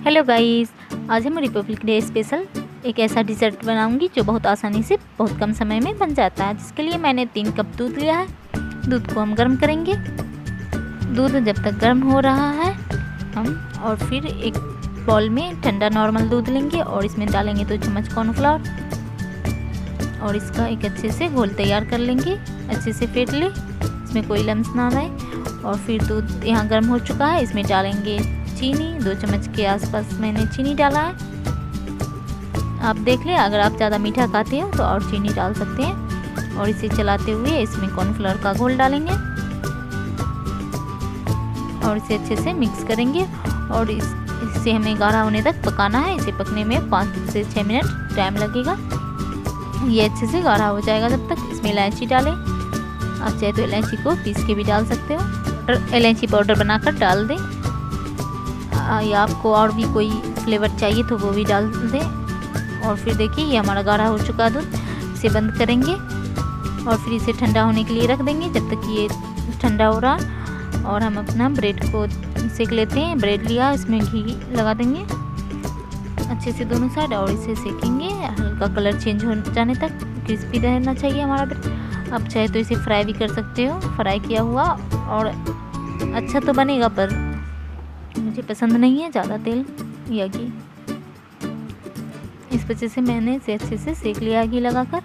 Hello guys, आज हम Republic day special एक ऐसा डिज़र्ट बनाऊंगी जो बहुत आसानी से बहुत कम समय में बन जाता है। जिसके लिए मैंने 3 कप दूध लिया है। दूध को हम गर्म करेंगे। दूध जब तक गर्म हो रहा है हम और फिर एक बाउल में ठंडा नॉर्मल दूध लेंगे और इसमें डालेंगे 2 चम्मच कॉर्नफ्लावर और इसका एक अच्छे से घोल तैयार कर लेंगे। अच्छे से फेंट ले, इसमें कोई लम्स ना रहे। और फिर दूध यहाँ गर्म हो चुका है, इसमें डालेंगे चीनी। 2 चम्मच के आसपास मैंने चीनी डाला है। आप देख लें, अगर आप ज़्यादा मीठा खाते हो तो और चीनी डाल सकते हैं। और इसे चलाते हुए इसमें कॉर्नफ्लावर का घोल डालेंगे और इसे अच्छे से मिक्स करेंगे। और इसे हमें गाढ़ा होने तक पकाना है। इसे पकने में 5 से 6 मिनट टाइम लगेगा। ये अच्छे से गाढ़ा हो जाएगा जब तक। इसमें इलायची डालें। आप चाहे तो इलायची को पीस के भी डाल सकते हो। इलायची पाउडर बनाकर डाल दें, या आपको और भी कोई फ्लेवर चाहिए तो वो भी डाल दें। और फिर देखिए ये हमारा गाढ़ा हो चुका दूध। इसे बंद करेंगे और फिर इसे ठंडा होने के लिए रख देंगे जब तक ये ठंडा हो रहा। और हम अपना ब्रेड को सेक लेते हैं। ब्रेड लिया, इसमें घी लगा देंगे अच्छे से दोनों साइड और इसे सेकेंगे हल्का कलर चेंज हो जाने तक। क्रिस्पी रहना चाहिए हमारा ब्रेड। आप चाहे तो इसे फ्राई भी कर सकते हो, फ्राई किया हुआ, और अच्छा तो बनेगा, पर मुझे पसंद नहीं है ज़्यादा तेल या घी। इस वजह से मैंने इसे अच्छे से सेक लिया घी लगाकर।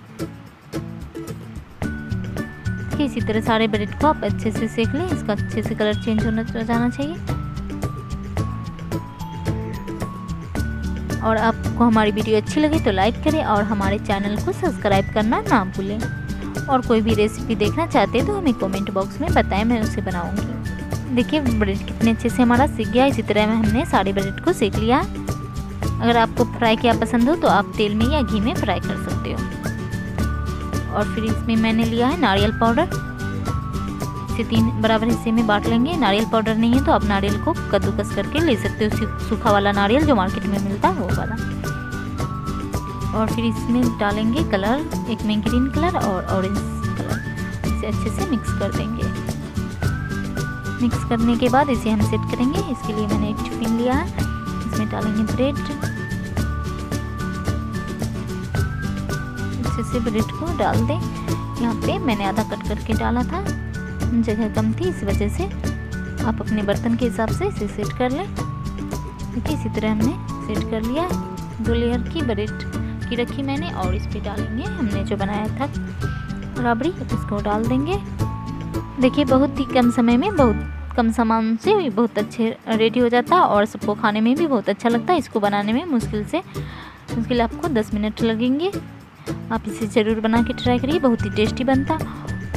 इसी तरह सारे ब्रेड को आप अच्छे से सेक लें। इसका अच्छे से कलर चेंज होना जाना चाहिए। और आपको हमारी वीडियो अच्छी लगी तो लाइक करें और हमारे चैनल को सब्सक्राइब करना ना भूलें। और कोई भी रेसिपी देखना चाहते हैं तो हमें कमेंट बॉक्स में बताएं, मैं उसे बनाऊंगी। देखिए ब्रेड कितने अच्छे से हमारा सीख गया। इसी तरह हमने सारे ब्रेड को सेक लिया। अगर आपको फ्राई किया पसंद हो तो आप तेल में या घी में फ्राई कर सकते हो। और फिर इसमें मैंने लिया है नारियल पाउडर। इसे 3 बराबर हिस्से में बांट लेंगे। नारियल पाउडर नहीं है तो आप नारियल को कद्दूकस करके ले सकते हो, सूखा वाला नारियल जो मार्केट में मिलता है वो वाला। और फिर इसमें डालेंगे कलर, एक में ग्रीन कलर और ऑरेंज कलर। इसे अच्छे से मिक्स कर देंगे। मिक्स करने के बाद इसे हम सेट करेंगे। इसके लिए मैंने एक टिफिन लिया है, इसमें डालेंगे ब्रेड। अच्छे से ब्रेड को डाल दें। यहाँ पे मैंने आधा कट करके डाला था, जगह कम थी, इस वजह से आप अपने बर्तन के हिसाब से इसे सेट कर लें। देखिए इसी तरह हमने सेट कर लिया। 2 लेयर की ब्रेड की रखी मैंने और इस पे डालेंगे हमने जो बनाया था रबड़ी, इसको डाल देंगे। देखिए बहुत ही कम समय में बहुत कम सामान से बहुत अच्छे रेडी हो जाता है और सबको खाने में भी बहुत अच्छा लगता है। इसको बनाने में मुश्किल आपको 10 मिनट लगेंगे। आप इसे ज़रूर बना के ट्राई करिए, बहुत ही टेस्टी बनता।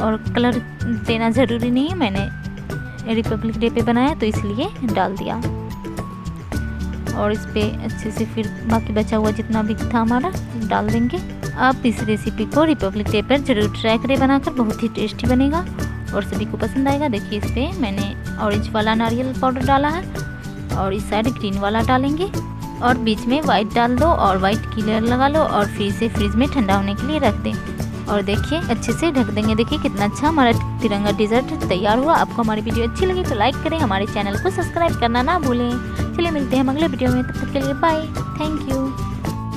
और कलर देना ज़रूरी नहीं है, मैंने रिपब्लिक डे पे बनाया तो इसलिए डाल दिया। और इस पे अच्छे से फिर बाकी बचा हुआ जितना भी था हमारा डाल देंगे। आप इस रेसिपी को रिपब्लिक डे पर ज़रूर ट्राई करें बनाकर, बहुत ही टेस्टी बनेगा और सभी को पसंद आएगा। देखिए इस पे मैंने ऑरेंज वाला नारियल पाउडर डाला है और इस साइड ग्रीन वाला डालेंगे और बीच में वाइट डाल दो और वाइट की लेयर लगा लो और फिर इसे फ्रिज में ठंडा होने के लिए रख दें। और देखिए अच्छे से ढक देंगे। देखिए कितना अच्छा हमारा तिरंगा डिज़र्ट तैयार हुआ। आपको हमारी वीडियो अच्छी लगी तो लाइक करें, हमारे चैनल को सब्सक्राइब करना ना भूलें। चलिए मिलते हैं हम अगले वीडियो में, तब तक के लिए बाय, थैंक यू।